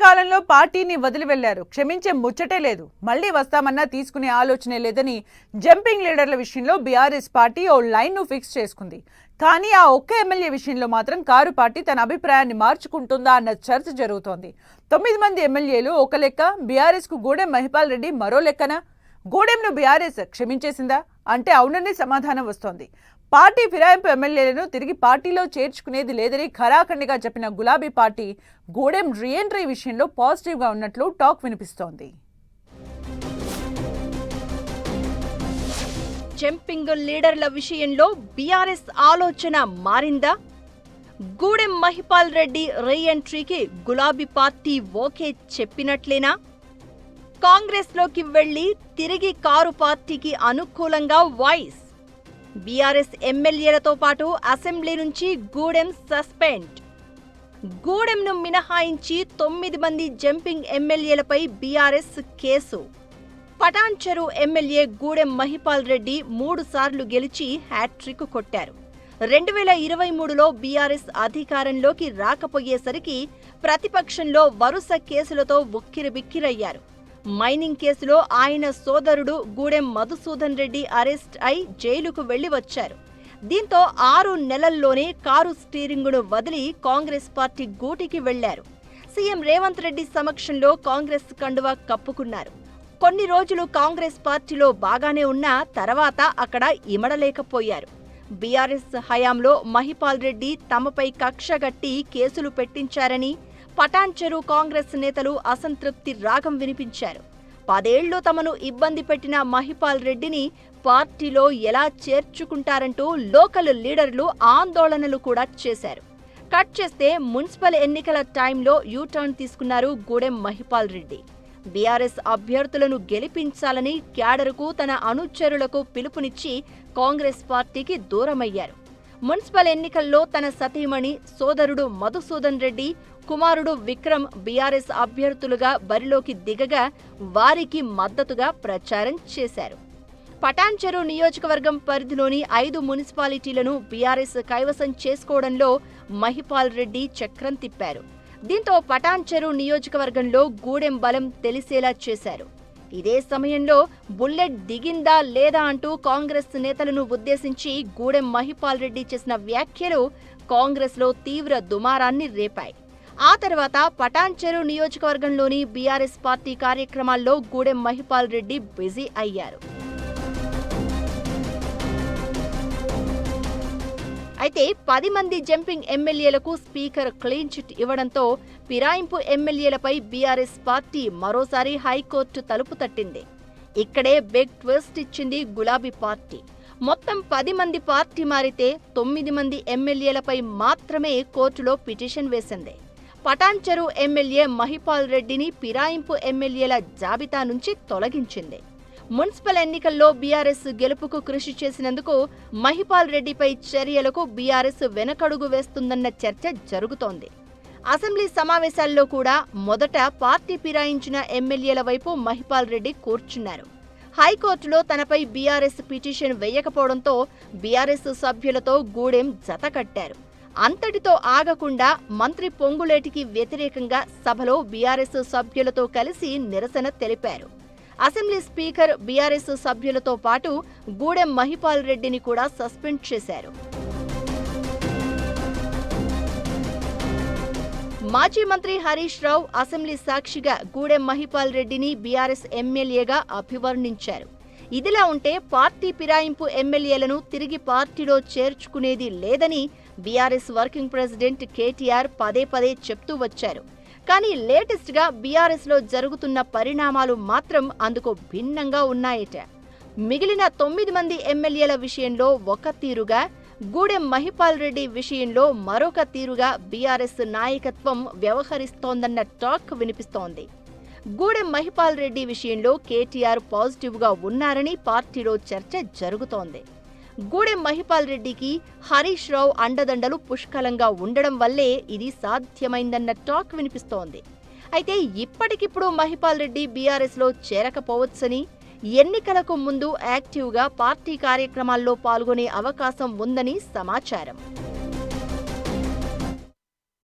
కాలంలో పార్టీని వదిలి వెళ్లారు. క్షమించే ముచ్చటే లేదు. మళ్లీ వస్తామన్నా తీసుకునే ఆలోచనే లేదని జంపింగ్ లీడర్ల విషయంలో బీఆర్ఎస్ పార్టీ ఓ లైన్ ను ఫిక్స్ చేసుకుంది. కానీ ఆ ఒక్క ఎమ్మెల్యే విషయంలో మాత్రం కారు పార్టీ తన అభిప్రాయాన్ని మార్చుకుంటుందా అన్న చర్చ జరుగుతోంది. 9 మంది ఎమ్మెల్యేలు ఒక లెక్క, బీఆర్ఎస్ కు గూడెం మహిపాల్ రెడ్డి మరో లెక్కనా? గూడెంను బీఆర్ఎస్ క్షమించేసిందా అంటే అవునని సమాధానం వస్తోంది. పార్టీ ఫిరాయింపు ఎమ్మెల్యేలను తిరిగి పార్టీలో చేర్చుకునేది లేదని ఖరాఖండిగా చెప్పిన గులాబీ పార్టీ గూడెం రీఎంట్రీ విషయంలో పాజిటివ్ గా ఉన్నట్లు టాక్ వినిపిస్తోంది. జంపింగ్ లీడర్ల విషయంలో బీఆర్ఎస్ ఆలోచన మారిందా? గూడెం మహిపాల్ రెడ్డి రీఎంట్రీకి గులాబీ పార్టీ ఓకే చెప్పినట్లేనా? కాంగ్రెస్ లోకి వెళ్లి తిరిగి కారు పార్టీకి అనుకూలంగా వాయిస్. బీఆర్ఎస్ ఎమ్మెల్యేలతో పాటు అసెంబ్లీ నుంచి గూడెం సస్పెండ్. గూడెంను మినహాయించి 9 మంది జంపింగ్ ఎమ్మెల్యేలపై BRS case. Patancheru MLA Gudem Mahipal Reddy 3 సార్లు గెలిచి హ్యాట్రిక్ కొట్టారు. 2023లో బీఆర్ఎస్ అధికారంలోకి రాకపోయేసరికి ప్రతిపక్షంలో వరుస కేసులతో ఉక్కిరిబిక్కిరయ్యారు. మైనింగ్ కేసులో ఆయన సోదరుడు గూడెం మధుసూదన్ రెడ్డి అరెస్ట్ అయి జైలుకు వెళ్లి వచ్చారు. దీంతో 6 నెలల్లోనే కారు స్టీరింగును వదిలి కాంగ్రెస్ పార్టీ గూటికి వెళ్లారు. సీఎం రేవంత్ రెడ్డి సమక్షంలో కాంగ్రెస్ కండువా కప్పుకున్నారు. కొన్ని రోజులు కాంగ్రెస్ పార్టీలో బాగానే ఉన్నా తర్వాత అక్కడ ఇమడలేకపోయారు. బీఆర్ఎస్ హయాంలో మహిపాల్ రెడ్డి తమపై కక్షగట్టి కేసులు పెట్టించారని పటాన్చెరు కాంగ్రెస్ నేతలు అసంతృప్తి రాగం వినిపించారు. 10 ఏళ్లు తమను ఇబ్బంది పెట్టిన మహిపాల్ రెడ్డిని పార్టీలో ఎలా చేర్చుకుంటారంటూ లోకల్ లీడర్లు ఆందోళనలు కూడా చేశారు. కట్ చేస్తే మున్సిపల్ ఎన్నికల టైంలో యూటర్న్ తీసుకున్నారు గూడెం మహిపాల్ రెడ్డి. బీఆర్ఎస్ అభ్యర్థులను గెలిపించాలని క్యాడర్కు తన అనుచరులకు పిలుపునిచ్చి కాంగ్రెస్ పార్టీకి దూరమయ్యారు. మున్సిపల్ ఎన్నికల్లో తన సతీమణి, సోదరుడు మధుసూదన్ రెడ్డి, కుమారుడు విక్రమ్ బీఆర్ఎస్ అభ్యర్థులుగా బరిలోకి దిగగా వారికి మద్దతుగా ప్రచారం చేశారు. పటాన్చెరు నియోజకవర్గం పరిధిలోని 5 మున్సిపాలిటీలను బీఆర్ఎస్ కైవసం చేసుకోవడంలో మహిపాల్ రెడ్డి చక్రం తిప్పారు. దీంతో పటాన్చెరు నియోజకవర్గంలో గూడెం బలం తెలిసేలా చేశారు. ఇదే సమయంలో బుల్లెట్ దిగిందా లేదా అంటూ కాంగ్రెస్ నేతలను ఉద్దేశించి గూడెం మహిపాల్ రెడ్డి చేసిన వ్యాఖ్యలు కాంగ్రెస్లో తీవ్ర దుమారాన్ని రేపాయి. ఆ తర్వాత పటాన్చెరు నియోజకవర్గంలోని బీఆర్ఎస్ పార్టీ కార్యక్రమాల్లో గూడెం మహిపాల్ రెడ్డి బిజీ అయ్యారు. అయితే 10 మంది జంపింగ్ ఎమ్మెల్యేలకు స్పీకర్ క్లీన్ చిట్ ఇవ్వడంతో ఫిరాయింపు ఎమ్మెల్యేలపై బీఆర్ఎస్ పార్టీ మరోసారి హైకోర్టు తలుపు తట్టింది. ఇక్కడే బిగ్ ట్విస్ట్ ఇచ్చింది గులాబీ పార్టీ. మొత్తం 10 మంది పార్టీ మారితే 9 మంది ఎమ్మెల్యేలపై మాత్రమే కోర్టులో పిటిషన్ వేసింది. పటాన్చెరు ఎమ్మెల్యే మహిపాల్ రెడ్డిని ఫిరాయింపు ఎమ్మెల్యేల జాబితా నుంచి తొలగించింది. మున్సిపల్ ఎన్నికల్లో బీఆర్ఎస్ గెలుపుకు కృషి చేసినందుకు మహిపాల్ రెడ్డిపై చర్యలకు బీఆర్ఎస్ వెనకడుగు వేస్తుందన్న చర్చ జరుగుతోంది. అసెంబ్లీ సమావేశాల్లో కూడా మొదట పార్టీ ఫిరాయించిన ఎమ్మెల్యేల వైపు మహిపాల్ రెడ్డి కూర్చున్నారు. హైకోర్టులో తనపై బీఆర్ఎస్ పిటిషన్ వేయకపోవడంతో బీఆర్ఎస్ సభ్యులతో గూడెం జత కట్టారు. అంతటితో ఆగకుండా మంత్రి పొంగులేటికి వ్యతిరేకంగా సభలో బీఆర్ఎస్ సభ్యులతో కలిసి నిరసన తెలిపారు. అసెంబ్లీ స్పీకర్ బీఆర్ఎస్ సభ్యులతో పాటు గూడెం మహిపాల్ రెడ్డిని కూడా సస్పెండ్ చేశారు. మాజీ మంత్రి హరీష్ రావు అసెంబ్లీ సాక్షిగా గూడెం మహిపాల్ రెడ్డిని బీఆర్ఎస్ ఎమ్మెల్యేగా అభివర్ణించారు. ఇదిలా ఉంటే పార్టీ ఫిరాయింపు ఎమ్మెల్యేలను తిరిగి పార్టీలో చేర్చుకునేది లేదని బీఆర్ఎస్ వర్కింగ్ ప్రెసిడెంట్ కేటీఆర్ పదే చెప్తూ వచ్చారు. కానీ లేటెస్ట్ గా బీఆర్ఎస్ లో జరుగుతున్న పరిణామాలు మాత్రం అందుకు భిన్నంగా ఉన్నాయట. మిగిలిన 9 మంది ఎమ్మెల్యేల విషయంలో ఒక తీరుగా, గూడెం మహిపాల్ రెడ్డి విషయంలో మరొక తీరుగా బీఆర్ఎస్ నాయకత్వం వ్యవహరిస్తోందన్న టాక్ వినిపిస్తోంది. గూడెం మహిపాల్ రెడ్డి విషయంలో కేటీఆర్ పాజిటివ్ గా ఉన్నారని పార్టీలో చర్చ జరుగుతోంది. గూడెం మహిపాల్ రెడ్డికి హరీష్ రావు అండదండలు పుష్కలంగా ఉండడం వల్లే ఇది సాధ్యమైందన్న టాక్ వినిపిస్తోంది. అయితే ఇప్పటికిప్పుడు మహిపాల్ రెడ్డి బీఆర్ఎస్ లో చేరకపోవచ్చని, ఎన్నికలకు ముందు యాక్టివ్గా పార్టీ కార్యక్రమాల్లో పాల్గొనే అవకాశం ఉందని సమాచారం.